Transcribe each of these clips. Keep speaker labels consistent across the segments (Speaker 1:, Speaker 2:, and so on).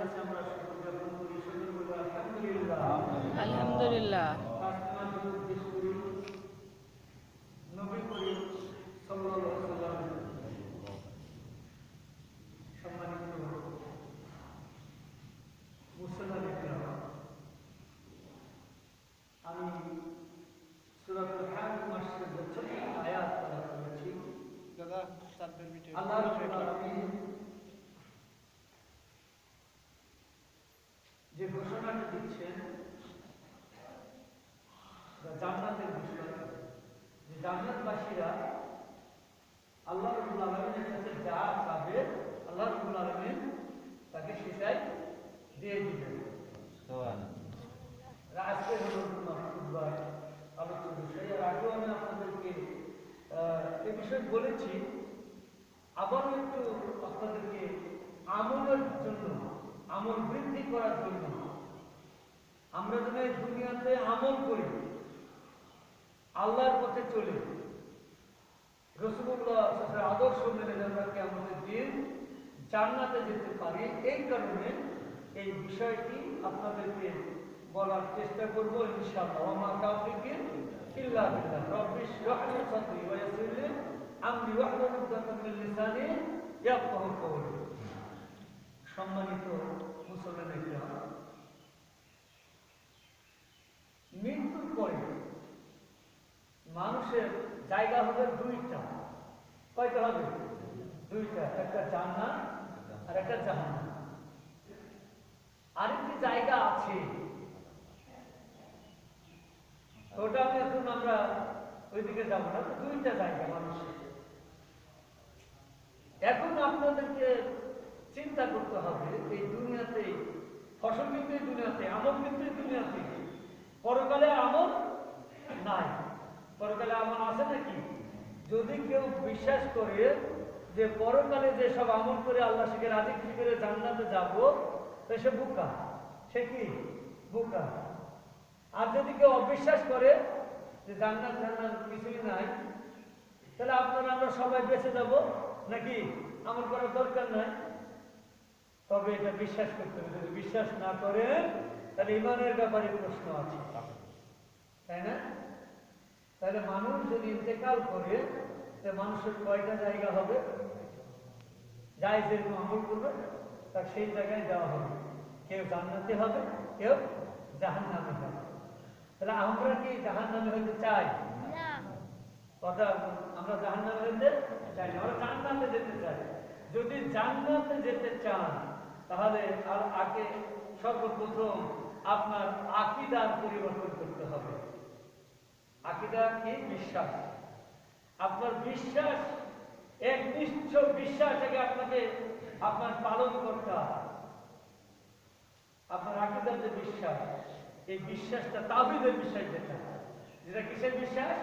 Speaker 1: কাছে আমরা শুকর জ্ঞাপন করি, শুকর বলি আলহামদুলিল্লাহ।
Speaker 2: আলহামদুলিল্লাহ।
Speaker 1: তাসলিমা দুরূদ পেশ করি নবী করিম সাল্লাল্লাহু আলাইহি ওয়াসাল্লাম। সম্মানিত মুসলমান কিরাম, আমি সূরাতুল হাজ মাসের ৪৬ আয়াত তেলাওয়াত করেছি।
Speaker 3: দাদা সাবজেক্ট ভিডিও
Speaker 1: আল্লাহ রাব্বুল আলামিন যে ঘোষণাটি দিচ্ছেন জান্নাতের বিষয়, যে জান্নাতবাসীরা আল্লাহ রাব্বুল আলামিনের কাছে যা চাবে আল্লাহ রাব্বুল আলামিন তাকে সেটাই দিয়ে দিবেন। আজকে হলো খুতবার আলোচনার বিষয়। আর আগেও আমি আপনাদেরকে এ বিষয়ে বলেছি, আবারও একটু আপনাদেরকে আমলের জন্য, আমল বৃদ্ধি করার জন্য, আমরা যেন এই দুনিয়াতে আমল করি, আল্লাহর পথে চলি, রাসূলুল্লাহ আদর্শ মেনে যেন কিয়ামতের দিন জান্নাতে যেতে পারি, এই কারণে এই বিষয়টি আপনাদেরকে বলার চেষ্টা করব ইনশাআল্লাহ। ওয়া মা তাওফীকি ইল্লা বিল্লাহ। রব্বি ইশরাহ লি সাদরি ওয়া ইয়াসসির লি আমরি ওয়াহলুল উকদাতাম মিন লিসানি ইয়াফকাহু কওলি। সম্মানিত মুসলমান কিরাম, মৃত্যুর পরে মানুষের জায়গা হবে দুইটা। কয়টা হবে? দুইটা, একটা জান্নাত আর একটা জাহান্নাম। আরেকটি জায়গা আছে, ওটা আমি এখন আমরা ওইদিকে যাবো না। দুইটা জায়গা মানুষের। এখন আপনাদেরকে চিন্তা করতে হবে, এই দুনিয়াতে ফসল কিন্তু এই দুনিয়াতে, আমল কিন্তু এই দুনিয়াতে, পরকালে আমল নাই। পরকালে আমল আছে নাকি? যদি কেউ বিশ্বাস করে যে পরকালে যে সব আমল করে আল্লাহ শিখে রাজি খুশি করে জান্নাতে যাবো, সে বোকা। সে কি? বোকা। আর যদি কেউ অবিশ্বাস করে যে জান্নাত জান্নাত কিছুই নাই, তাহলে আপনারা আমরা সবাই বেঁচে যাব নাকি? আমল করার দরকার নাই। তবে এটা বিশ্বাস করতে হবে। যদি বিশ্বাস না করেন তাহলে ঈমানের ব্যাপারে প্রশ্ন আছে, তাই না? তাহলে মানুষ যদি ইন্তেকাল করে, তাহলে মানুষের কয়টা জায়গা হবে? যাই যেরকম আমল করবে তার সেই জায়গায় দেওয়া হবে। কেউ জান্নাতে হবে, কেউ জাহান্নামে হবে। তাহলে আমরা কি জাহান্নামে হইতে চাই? কথা, আমরা জাহান্নামে হইতে চাই না, আমরা জান্নাতে যেতে চাই। যদি জান্নাতে যেতে চান তাহলে আগে সর্বপ্রথম আপনার আকীদার পরিবর্তন করতে হবে। আকীদা কি? বিশ্বাস। আপনার বিশ্বাস, একনিষ্ঠ বিশ্বাসটাকে আপনাকে আপনার পালন করতে হবে। আপনার আকীদার যে বিশ্বাস, এই বিশ্বাসটা তাওহীদের বিশ্বাস, যেটা কিসের বিশ্বাস?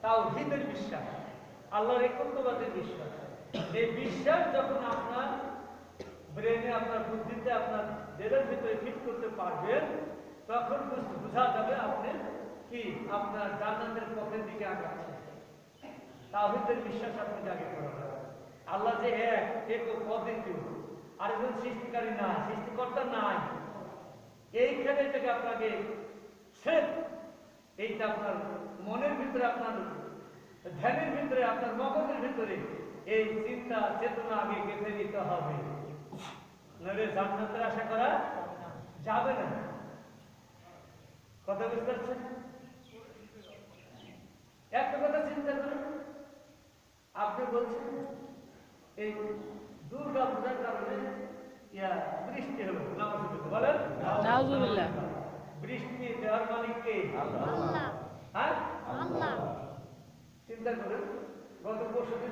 Speaker 1: তাওহীদের বিশ্বাস, আল্লাহর একত্ববাদের বিশ্বাস। এই বিশ্বাস যখন আপনার ব্রেনে, আপনার বুদ্ধিতে, আপনার দেহের ভিতরে ফিট করতে পারবেন, তখন বোঝা যাবে আপনি কি আপনার জান্নাতের পথের দিকে আগাচ্ছেন। তাওহীদের বিশ্বাস আপনাকে আগে করা হবে। আল্লাহ যে এক, একক, অদ্বিতীয়, আরেকজন সৃষ্টিকারী না, সৃষ্টিকর্তা নাই, এইখানে থেকে আপনাকে সেট, এইটা আপনার মনের ভিতরে, আপনার ধ্যানের ভিতরে, আপনার মগজের ভিতরে এই চিন্তা চেতনা আগে গেঁথে নিতে হবে, নইলে জান্নাতের আশা করা যাবে না। কথা বুঝতে পারছেন? একটা কথা চিন্তা করুন, আপনি বলছেন এই দুর্গা পূজার কারণে বৃষ্টি হলো, বলেন
Speaker 2: নাউজুবিল্লাহ।
Speaker 1: বৃষ্টি দেওয়ার মালিক কে?
Speaker 4: আল্লাহ।
Speaker 1: হ্যাঁ,
Speaker 4: আল্লাহ।
Speaker 1: চিন্তা করেন, গত পরশুদিন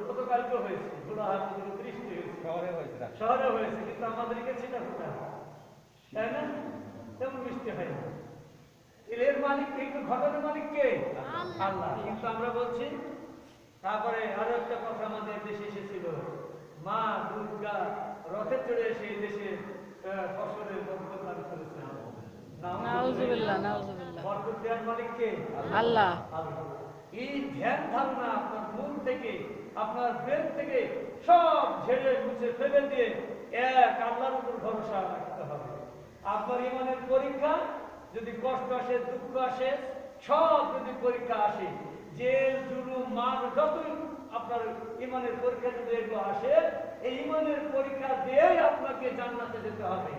Speaker 1: গতকালকে হয়েছে, বৃষ্টি হয়েছে, শহরে হয়েছে, কিন্তু আমাদেরকে চিন্তা করতে হবে, তাই না? তেমন বৃষ্টি হয় না। এর মালিক কে? ঘটনার মালিক কে? আল্লাহ। কিন্তু আমরা বলছি, তারপরে আরো একটা কথা আমাদের দেশে এসেছিল, মা দুর্গা রথে চড়ে এসে এই দেশে ফসলের বরকত দান করেছেন।
Speaker 2: নাউজুবিল্লাহ, নাউজুবিল্লাহ।
Speaker 1: বরকত দেওয়ার মালিক কে?
Speaker 2: আল্লাহ।
Speaker 1: এই ধ্যান ধারণা আপনার মন থেকে আপনার ব্রেন থেকে সব ঝেড়ে মুছে ফেলে দিয়ে এক আল্লাহর উপর ভরসা রাখতে হবে। আপনার ইমানের পরীক্ষা যদি কষ্ট আসে, দুঃখ আসে, সব যদি পরীক্ষা আসে, জেল জুলুম মার যতই আপনার ইমানের পরীক্ষা যদি এগুলো আসে, এই ইমানের পরীক্ষা দিয়েই আপনাকে জান্নাতে যেতে হবে,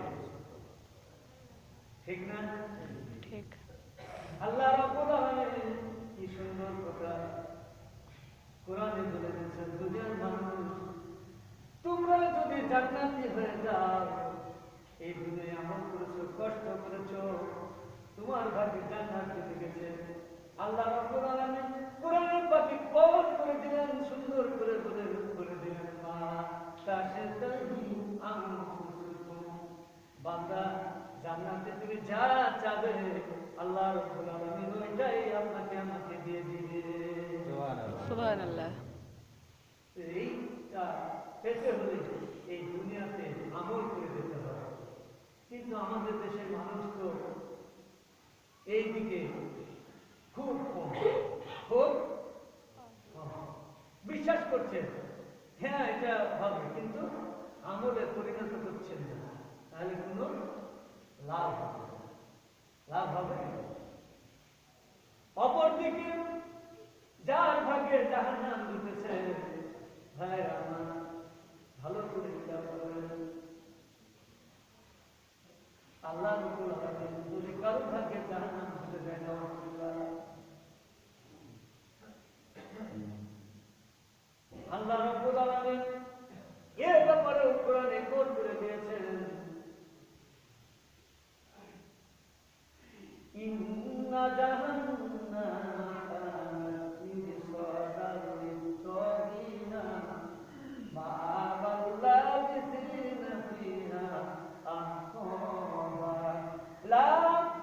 Speaker 1: ঠিক না?
Speaker 2: ঠিক।
Speaker 1: আল্লাহ রাব্বুল আলামিন কি সুন্দর কথা কোরআনে বলে দিয়েছেন, দুনিয়ার মানুষ তোমরা যদি জান্নাতি হয়ে যাও, এই দুনিয়ায় আমল করেছো, কষ্ট করেছো, তোমার ভাগ্যে জান্নাত জুটে গেছে। আল্লাহ রাব্বুল আলামিন কোরআনের পাখি কোট করে দিলেন, সুন্দর করে বলে দিলেন, মা তাশতাহি আনফুসুকুম, বান্দা জান্নাতে তুমি যা চাবে আল্লাহ রাব্বুল আলামিন ওইটাই আপনাকে আমাকে দিয়ে দিবে।
Speaker 2: সুবহানাল্লাহ।
Speaker 1: এইটা পেতে হলে এই দুনিয়াতে আমল করে যেতে হবে। কিন্তু আমাদের দেশের মানুষ তো এই দিকে খুব কম, খুব বিশ্বাস করছেন, হ্যাঁ এটা হবে, কিন্তু আমলে পরিণত করছেন না, তাহলে কোনো লাভ হবে না। লাভ হবে না। অপরদিকে যার ভাগ্যে জাহান্নাম জুটেছে, ভাইরা আমার ভালো করে খেয়াল করবেন, আল্লাহ রাব্বুল আলামিন যদি কারো ভাগ্যে জাহান্নাম জুটে যায়, আল্লাহ রাব্বুল আলামিন এর ব্যাপারে কোরআনে কোট করে দিয়েছেন, ইন্না জাহান্নামা কানাত মিরসাদাল লিত-তাগিনা মা'আবাল লাবিসিনা ফিহা আহকাবা লা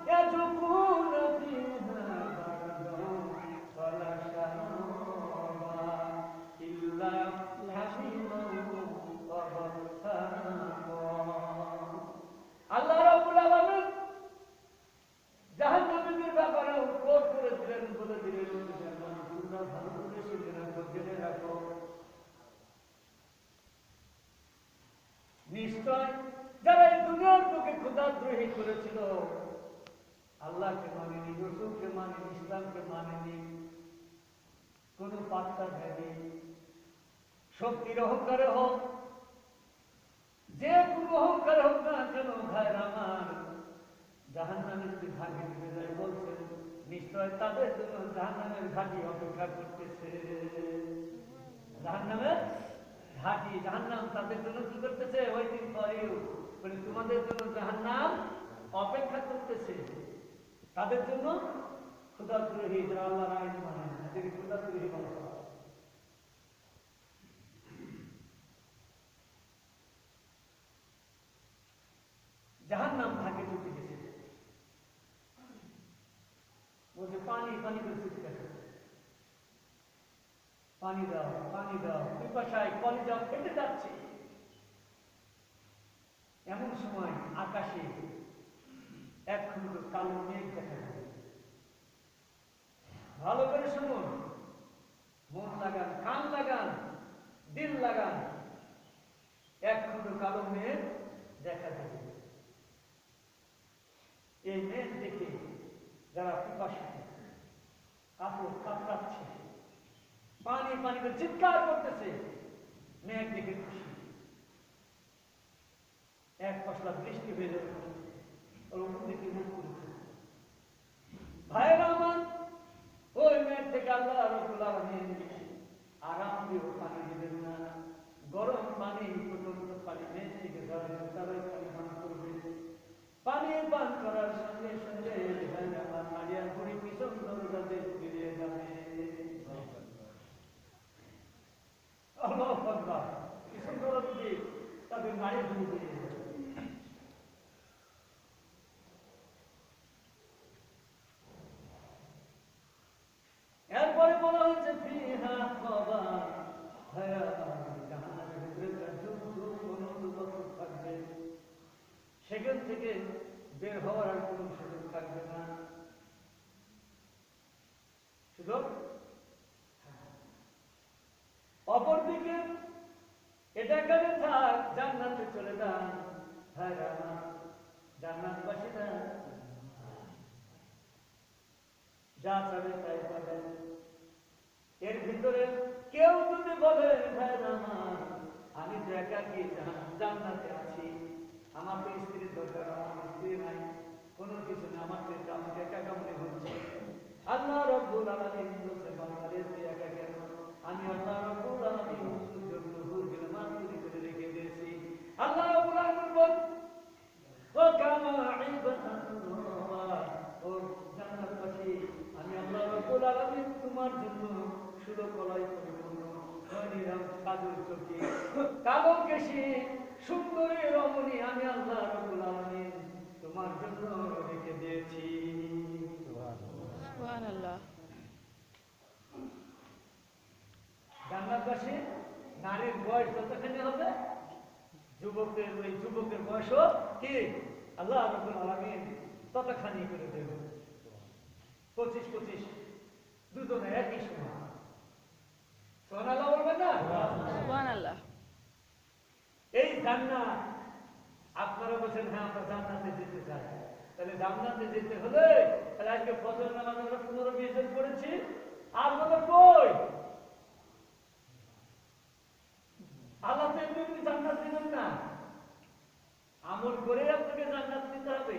Speaker 1: ইয়াযুকুনা ফিহা বারদান ওয়ালা শারাবা ইল্লা হামিমান ওয়া গাসসাকা। আল্লাহ রাব্বুল আলামিন জাহান্নামীদের ব্যাপারে কোট করে দিলেন, বলে দিলেন, তোমরা ভালো করে শুনে রাখো, জেনে রাখো, নিশ্চয় যারা এই দুনিয়ার বুকে খোদাদ্রোহী করেছিল, আল্লাহকে মানেনি, রসূলকে মানেনি, ইসলামকে মানেনি, কোনো পাত্তা দেয়নি, শক্তির অহংকারে হোক, যে কোনো অহংকারে হোক না কেন, ভাইরা আমার জাহান্নামের যে ঘাটি দিতে যায়, বলছেন নিশ্চয় তাদের জন্য জাহান্নামের ঘাটি অপেক্ষা করতেছে। জাহান্নামের ঘাটি, জাহান্নাম তাদের জন্য কি করতেছে? ওই দিন পরেও বলে তোমাদের জন্য জাহান্নাম অপেক্ষা করতেছে। তাদের জন্য খোদাদ্রোহী, যারা আল্লাহর আইন মানে না, এদেরকে খোদাদ্রোহী বলা হয়। জাহান্নাম ভাগে ঢুকে গেছে, বলছে পানি পানি করে চিৎকার করছে, পানি দাও পানি দাও, পিপাসায় কলিজা ফেটে যাচ্ছে। এমন সময় আকাশে এক খণ্ড কালো মেঘ দেখা যায়। ভালো করে শুনুন, মন লাগান, কান লাগান, দিল লাগান, এক খণ্ড কালো মেঘ দেখা যাবে। এই মেঘ দেখে যারা পিপাসিত, কাপড় কাতরাচ্ছে, পানি পানি করে চিৎকার করতেছে, মেঘ দেখে খুশি, এক পশলা বৃষ্টি হয়ে যাবে, ওর দিকে মুখ করেছে। ভাইরা আমার, ওই মেঘ থেকে আল্লাহ রাব্বুল আলামিন আরাম দিয়ে পানি দিবেন না, গরম পানি, প্রচন্ড পানি মেঘ থেকে ধরবে, তারাই পানি পান করবে। পানি পান করার সঙ্গে সঙ্গে আমার নারিয়ার ঘুড়ি পিছন দরজাতে ফিরে যাবে। আল্লাহু আকবার, পিছন দরজা দিয়ে তাদের নারী ঘুড়ি বেরিয়ে যাবে। এরপরে বলা হয়েছে ফিহা খাবা, জাহান্নামের ভিতরে থাকবে, সেখান থেকে বের হওয়ার আর কোনো সুযোগ থাকবে না। সুযোগ এটা এখানে থাক, জান্নাতে চলে যান। ভাইরা আমার, জান্নাতবাসীরা যা চাবে তাই পাবেন। এর ভিতরে কেউ যদি বলে ভাইরা আমার, আমি তো একাকী জান্নাতে আছি, আমার তো স্ত্রীর দরকার, আমার স্ত্রী নাই, কোনো কিছু না, আমার তো এটা আমাকে একা মনে হচ্ছে। আল্লাহ রাব্বুল আলামিন বলেছেন, বান্দারে তুই একা কেন? আমি আল্লাহ রাব্বুল আলামিন তোর জন্য হুরবিল মাল তৈরি করে রেখে দিয়েছি। আল্লাহ রাব্বুল আলামিন বলেন, ও কামা ইবাদাতুল্লাহ, ও জান্নাতবাসী, আমি আল্লাহ রাব্বুল আলামিন তোমার জন্য সুরকলায় পরিপূর্ণ হরিরাম কাজল চোখে কালো কেশে সুন্দরী রমণী আমি আল্লাহ রাব্বুল আলামিন তোমার জন্য রেখে দিয়েছি।
Speaker 2: সুবহানাল্লাহ।
Speaker 1: জান্নাতবাসী নারীর বয়স যতখানি হবে, যুবকের ওই যুবকের বয়সও কি আল্লাহ রাব্বুল আলামিন ততখানি করে দেবে। 25-25 দুজনে একই সময়। সুবহানাল্লাহ বলবেন না?
Speaker 2: সুবহানাল্লাহ।
Speaker 1: এই জান্নাত, আপনারা বলছেন হ্যাঁ আমরা জান্নাতে যেতে চাই, তাহলে জান্নাতে যেতে হলে তাহলে আজকে ফজর নামাজ আমরা 15-20 জন পড়েছি, আর বলে কই আল্লাহ তো এমনি জান্নাত দিবেন না, আমল করে আপনাকে জান্নাত দিতে হবে,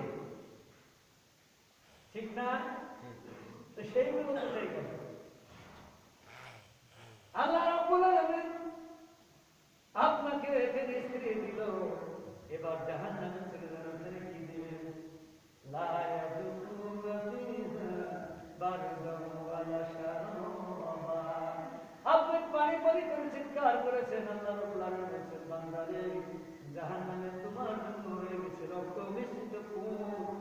Speaker 1: ঠিক না? তো সেইগুলো কোথায় গেল? আল্লাহ রাব্বুল আলামিন আপনাকে এখানে স্ত্রী দিল, এবার জাহান্নামে চলে যাবেন, ওখানে কি দিবেন? লা ইয়াযুকুনা ফিহা বারদান ওয়ালা শারাবা। আপনি পানি পানি করে চিৎকার করেছেন, আল্লাহ রাব্বুল আলামিন বলেছেন, বান্দারে জাহান্নামে তোমার জন্য হয়ে গেছে রক্ত মিশ্রিত কূপ,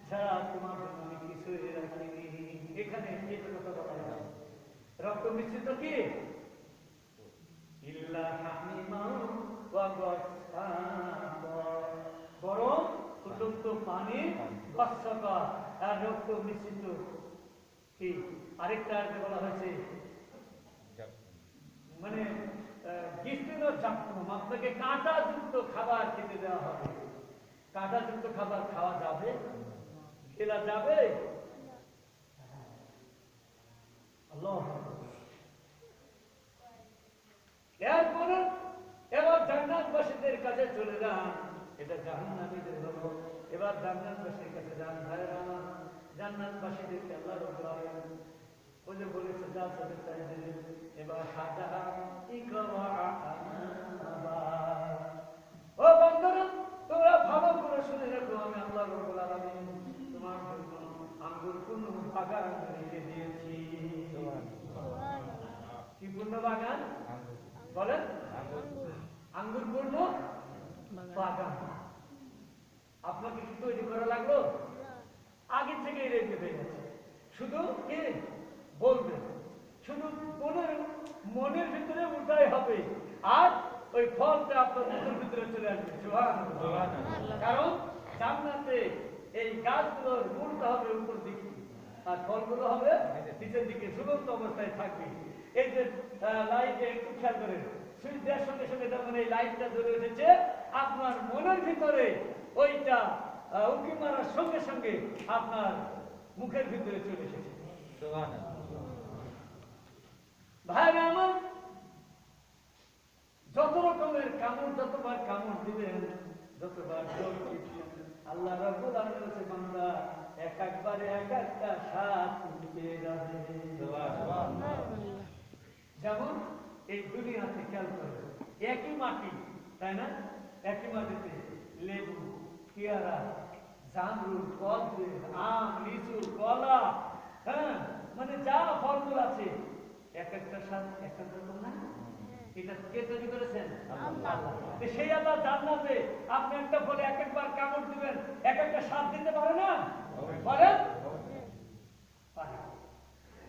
Speaker 1: ছাড়া তোমার জন্য আমি কিছুই রাখিনি। এখানে এই কথা বলা হয়, রক্ত মিশ্রিত কি? ইল্লা হামিমা ওয়া গাসসাকা, গরম ফুটন্ত পানি, গাসসাকা আর রক্ত মিশ্রিত কি? আরেকটা আয়াতে বলা হয়েছে মানে গিস্তিন জাকুম, আপনাকে কাঁটাযুক্ত খাবার খেতে দেওয়া হবে। কাঁটাযুক্ত খাবার খাওয়া যাবে? খেলা যাবে? আল্লাহ। এরপরে এবার জান্নাতবাসীদের কাছে চলে যান, এটা জাহান্নামীদের হলো। এবার জান্নাতবাসীর কাছে যান। ভাইরা আমার, জান্নাতবাসীদেরকে আল্লাহ রাব্বুল আলামিন ওই যে বলেছে যা চাবে তাই দেবেন। এবার হাজাহা ইকরা আনাবা, ও বান্দারা তোমরা ভালো করে শুনে রাখো, আমি আল্লাহ রাব্বুল আলামিন তোমার জন্য আঙ্গুর পূর্ণ বাগান রেখে দিয়েছি। কি পূর্ণ বাগান বলেন? আঙ্গুর পূর্ণ বাগান। আপনাকে কি তৈরি করা লাগলো? আগে থেকেই রেডি হয়ে গেছে, শুধু কি বলবেন, শুধু মনের ভিতরে উঠাই হবে, আর ওই ফলটা আপনার মনের ভিতরে চলে আসবে। সুবহানাল্লাহ। কারণ জান্নাতে এই গাছগুলোর মূলটা হবে উপর দিকে, আর ফলগুলো হবে নিচের দিকে, ঝুলন্ত অবস্থায় থাকবে। এই যে লাইটে একটু খেয়াল করেন, সুইচ দেওয়ার সঙ্গে সঙ্গে যখন এই লাইটটা জ্বলে উঠেছে, আপনার মনের ভিতরে ওইটা উঁকি মারার সঙ্গে সঙ্গে আপনার মুখের ভিতরে চলে এসেছে। ভাইরা আমার, যত রকমের কামড়, যতবার কামড় দিবেন, যতবার জল দিচ্ছেন, আল্লাহ রাব্বুল আলামিন বলেছে বান্দা এক একবারে এক একটা স্বাদ তুমি পেয়ে যাবে। যেমন এই দুনিয়াতে খেয়াল করে একই মাটি, তাই না? একই মাটিতে লেবু, পেয়ারা, জামরুল, কদবেল, আম, লিচু, কলা, হ্যাঁ, মানে যা ফলমূল আছে এক একটা স্বাদ এক এক রকম না? এটা কে তৈরি করেছেন? আল্লাহ। সেই আল্লাহ জান্নাতে আপনি একটা ফলে এক একবার কামড় দিবেন, এক একটা স্বাদ দিতে পারে না? বলেন পারে।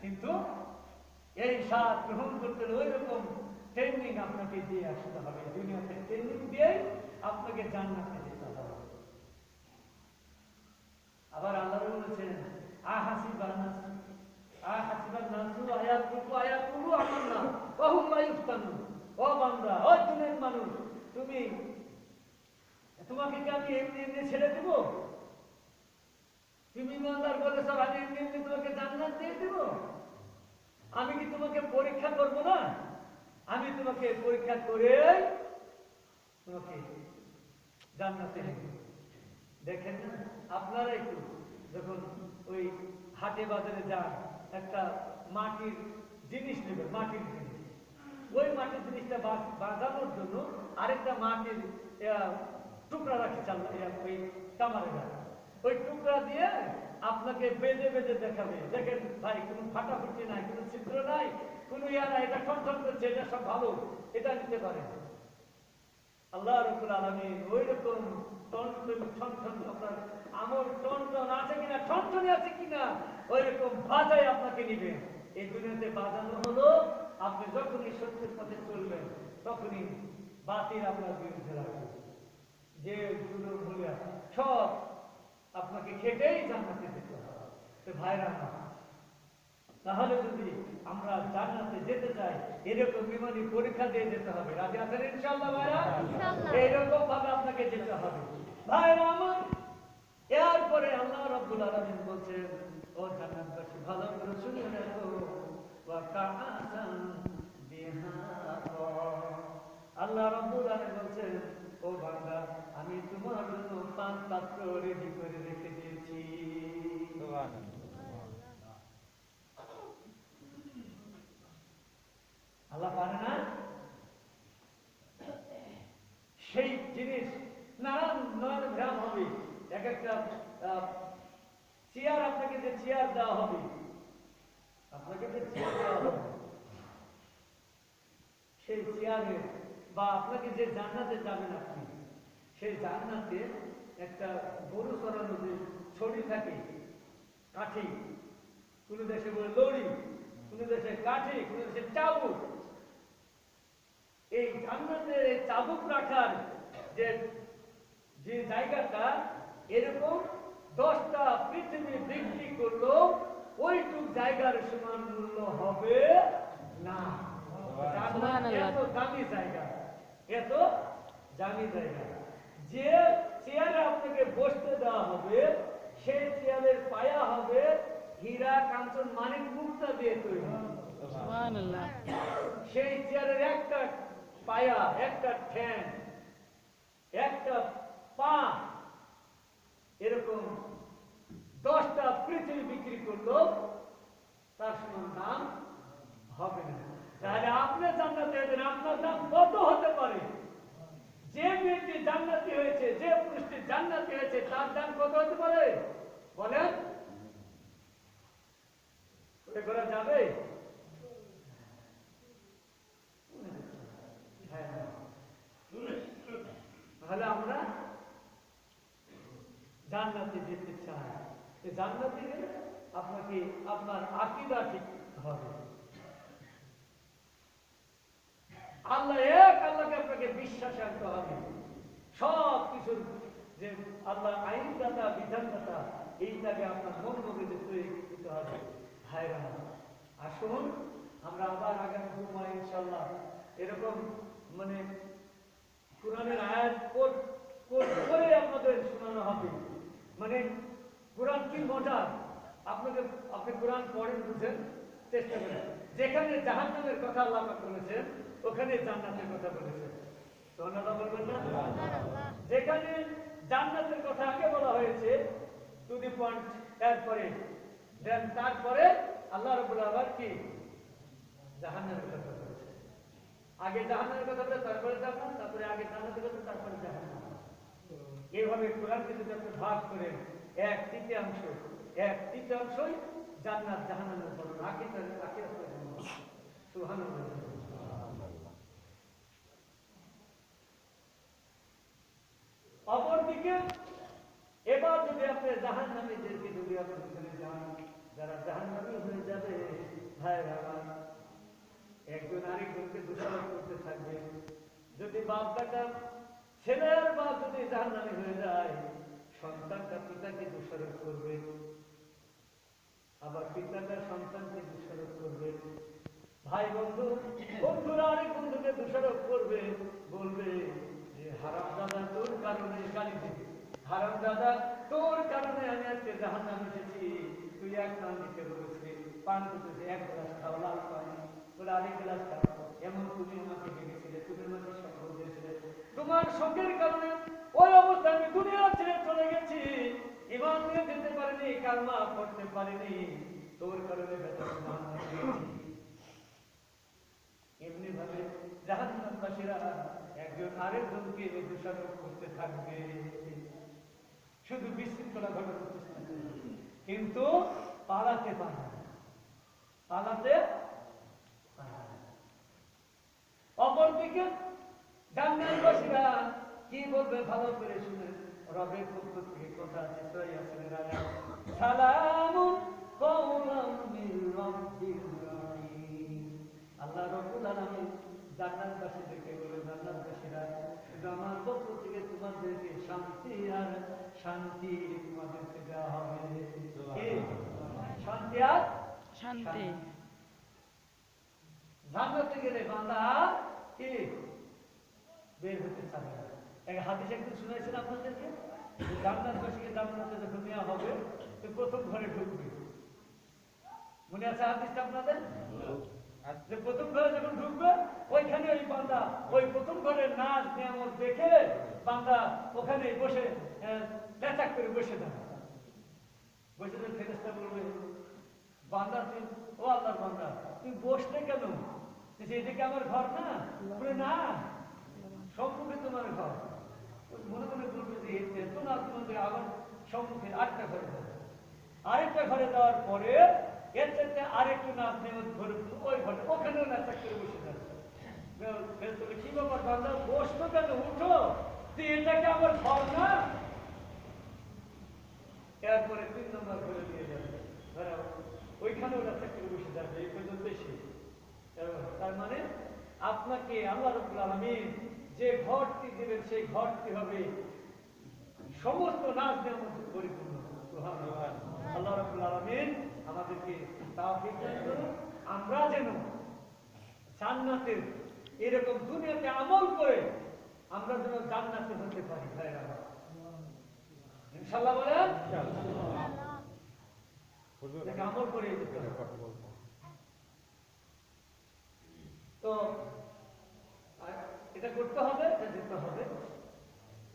Speaker 1: কিন্তু এই স্বাদ গ্রহণ করতে ওই রকম ট্রেনিং আপনাকে দিয়ে আসতে হবে। দুনিয়াতে ট্রেনিং দিয়ে আপনাকে জান্নাতে যেতে হবে। আবার আল্লাহ বলেছেন আহাসিবান নাসু আয়াতুকু আমান্না ওয়া হুম লা ইফতানুন। ও বান্দা, তুমি তোমাকে কি আমি এমনি এমনি ছেড়ে দেব? তুমি ইমানদার বলেছ আমি এমনি এমনি তোমাকে জান্নাত দিয়ে দেব? আমি কি তোমাকে পরীক্ষা করব না? আমি তোমাকে পরীক্ষা করে তোমাকে জান্নাতে নেব। দেখেন না আপনারা একটু যখন ওই হাটে বাজারে যান, একটা মাটির জিনিস নেবেন, মাটির জিনিস, ওই মাটির জিনিসটা বাজানোর জন্য আরেকটা মাটির টুকরা রাখি ওই কামারে ওই টুকরা দিয়ে আপনাকে বেঁধে বেঁধে দেখাবে, দেখেন ভাই কোনো ফাটাফুটি নাই, কোনো ছিদ্র নাই, কোনো ইয়া নাই, এটা ঠনঠন করছে, এটা সব ভালো, এটা নিতে পারে। আল্লাহ রাব্বুল আলামিন ওই রকম ঠনঠন আপনার আমল টনটন আছে কিনা, ঠনঠনি আছে কিনা ওই রকম বাজায় আপনাকে নিবেন। এই দুনিয়াতে বাজানো হলো আপনি যখনই সত্যের পথে চলবেন তখনই বাতিল আপনার বিরুদ্ধে রাখবে, যে ভুলে সব আপনাকে খেটেই জান্নাতে যেতে হবে। তো ভাইরা না, তাহলে যদি আমরা জান্নাতে যেতে চাই এরকম ইমানি পরীক্ষা দিয়ে যেতে হবে। রাজি আছেন ইনশাআল্লাহ ভাইরা? এইরকম ভাবে আপনাকে যেতে হবে ভাইরা আমার। এরপরে আল্লাহ রাব্বুল আলামিন বলছেন, ও জান্নাতবাসী ভালো করে শুনে রাখো, ওয়া কাআসান দিহাকা। আল্লাহ রাব্বুল আলামিন বলছেন, ও বান্দা আমি তোমার জন্য পান পাত্র রেডি করে রেখে দিয়েছি। সুবহানাল্লাহ। আল্লাহ পারে না সেই জিনিস নানান নয়ন ঘ্রাম হবে। এক একটা চেয়ার, আপনাকে যে চেয়ার দেওয়া হবে, আপনাকে যে চেয়ার দেওয়া হবে সেই চেয়ারে বা আপনাকে যে জান্নাতে যাবেন আপনি, সেই জান্নাতে একটা গরু চড়ানো যে ছড়ি থাকে, কাঠি, কোন দেশে বলে লড়ি, কোন দেশে কাঠি, কোন দেশে চাবুক। এই জান্নাতের এই চাবুক রাখার যে যে জায়গাটা, এরকম 10টা পৃথিবী বিক্রি করলো ওইটুক জায়গার সমান মূল্য হবে না। এত দামি জায়গা, এত দামি জায়গা। যে চেয়ারে আপনাকে বসতে দেওয়া হবে সেই চেয়ারের পায়া হবে হীরা কাঞ্চন মানিক মুক্তা দিয়ে তৈরি। সুবহানাল্লাহ। সেই চেয়ারের একটা পায়া, একটা ঠ্যাং, একটা পা, এরকম 10টা পৃথিবী বিক্রি করলো তার সমান দাম হবে না। তাহলে আপনি জান্নাতে হবেন, আপনার দাম কত হতে পারে? যে ব্যক্তি জান্নাতি হয়েছে, যে পুরুষটি জান্নাতি হয়েছে, তার দাম কত হতে পারে বলেন? করা যাবে? তাহলে আমরা জান্নাতে যেতে চাই। জান্নাতে গেলে আপনাকে আপনার আকীদা ঠিক হবে। আল্লাহ এক, আল্লাহকে আপনাকে বিশ্বাস রাখতে হবে। সব কিছুর যে আল্লাহ আইনদাতা, বিধানদাতা, এইটাকে আপনার মন মগজে তৈরি করতে হবে। ভাইরা আসুন আমরা আবার আগামী জুমায় ইনশাআল্লাহ এরকম মানে কোরআনের আয়াত করে আপনাদের শোনানো হবে। মানে কোরআন কি মজা, আপনি কোরআন পড়েন, বুঝেন, চেষ্টা করেন। যেখানে জাহান্নামের কথা আল্লাহ বলেছেন ওখানে জান্নাতের কথা বলেছেন। সুবহানাল্লাহ বলবেন না? যেখানে জান্নাতের কথা আগে বলা হয়েছে টু দি পয়েন্ট, তারপরে আল্লাহ রাব্বুল আলামিন কি জাহান্নামের কথা বলেছেন। আগে জাহান্নামের কথা বলে তারপরে জান্নাত, তারপরে আগে জান্নাতের কথা তারপরে জাহান্নাম। এইভাবে কোরআনকে যদি আপনি ভাগ করেন, এক তৃতীয়াংশই জান্নাত জাহান্নামের বর্ণনা, আখিরাতের বর্ণনা। সুবহানাল্লাহ। অপরদিকে এবার যদি আপনি জাহান্নামীদেরকে যদি আপনি চলে যান, যারা জাহান্নামী হয়ে যাবে, ভাইরা আমার, একজন আরেকজনকে দোষারোপ করতে থাকবে। যদি বাপ বেটা, ছেলের বাপ যদি জাহান্নামী হয়ে যায়, সন্তানটা পিতাকে দোষারোপ করবে, আবার পিতাটা সন্তানকে দোষারোপ করবে। ভাই বন্ধুরা আরেক বন্ধুকে দোষারোপ করবে, বলবে যে জাহান্নাম এসেছি, তুই এক পান দিতে বলেছিলি, পান করতেছে, এক গ্লাস খাও লাল পানি, বলে আরেক গ্লাস খাও, এমন তুমি আমাকে ডেকেছিলে, তুমি আমাকে সফল দিয়েছিলে, তোমার সঙ্গের কারণে ওই অবস্থায় আমি দুনিয়া ছেড়ে চলে গেছি, ইমান নিয়ে যেতে পারিনি, কালমা পড়তে পারিনি, তোর কারণে বেতন এমনি ভাবে জাহান্নামবাসীরা একজন আরেকজনকে দোষারোপ করতে থাকবে, শুধু বিশৃঙ্খলা ঘটানোর চেষ্টা করবে, কিন্তু পালাতে পারে না, পালাতে পারে না। অপরদিকে জান্নাতবাসীরা কি বলবে ভালো করে শুনে, রবের পক্ষ থেকে কথা আছে, সূরা ইয়াসিনের আয়াত, সালামুন কওলাম মির রাব্বির রাহিম। আল্লাহ রাব্বুল আলামিন জান্নাতবাসীদেরকে বলে, জান্নাতবাসীরা শুধু আমার পক্ষ থেকে তোমাদেরকে শান্তি আর শান্তি তোমাদেরকে দেওয়া হবে। কি? শান্তি আর
Speaker 2: শান্তি।
Speaker 1: জান্নাতে গেলে বান্দা কি বের হতে চাবে না। এক হাদিস একদিন শুনেছেন আপনাদেরকে, জান্নাতবাসীকে জান্নাতে যখন নেওয়া হবে তো প্রথম ঘরে ঢুকবে, মনে আছে হাদিসটা আপনাদের? যে প্রথম ঘরে যখন ঢুকবে ওইখানে ওই বান্দা ওই প্রথম ঘরের নাচ নিয়ামত দেখে বান্দা ওখানে বসে লেচাক করে বসে যাবে, বসে যে ফেরেশতা বলবে, বান্দা তুই, ও আল্লাহর বান্দা তুই বসলে কেন? এটা কি আমার ঘর না? বলে না, সম্মুখে তোমার ঘর। মনে মনে বলবে যে এত না, তোমাদের আবার সম্মুখে আরেকটা ঘরে যাবে, আরেকটা ঘরে যাওয়ার পরে এর চাইতে আরেকটু নাচ নেমত ঘরে, ওই ঘরে ওখানেও নাচাক করে বসে যাচ্ছে। কি ব্যাপার বান্দা, বসতো কেন? উঠো, তুই এটাকে আমার ঘর না? এরপরে 3 নম্বর ঘরে নিয়ে যাবে, ওইখানেও নাচাক করে বসে যাবে, এই পর্যন্ত শেষ। তার মানে আপনাকে আল্লাহ রাব্বুল আলামিন যে ঘরটি দিবেন সেই ঘরটি হবে সমস্ত নাজ নিয়ামত পরিপূর্ণ। সুবহানাল্লাহ। আল্লাহ রাব্বুল আলামিন আমাদেরকে তাওফিক দান করুন, আমরা যেন জান্নাতের এরকম দুনিয়াতে আমল করে আমরা যেন জান্নাতে হতে পারি। ভাইরা ইনশাআল্লাহ বলেন, ইনশাআল্লাহ আমল করে যেতে হবে। তো এটা করতে হবে, এটা যেতে হবে।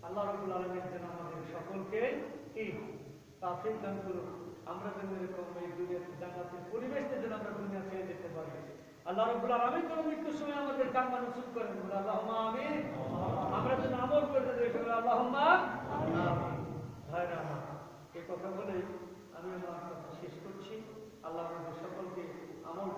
Speaker 1: আল্লাহ রাব্বুল আলামিন যেন আমাদের সকলকে কি তাওফিক দান করুন, আমরা যেন এরকম এই দুনিয়াতে জান্নাতের পরিবেশে যেন আমরা দুনিয়া ছেড়ে যেতে পারি। আল্লাহ রাব্বুল আলামিন যেন মৃত্যুর সময় আমাদের কান্না নসিব করেন, বলে আল্লাহুম্মা আমিন। আমরা যেন আমল করতে যাই, বলে আল্লাহুম্মা আমিন। ভাইরা আমার, এই কথা বলে আমি আমার কথা শেষ করছি। আল্লাহ আমাদের সকলকে আমল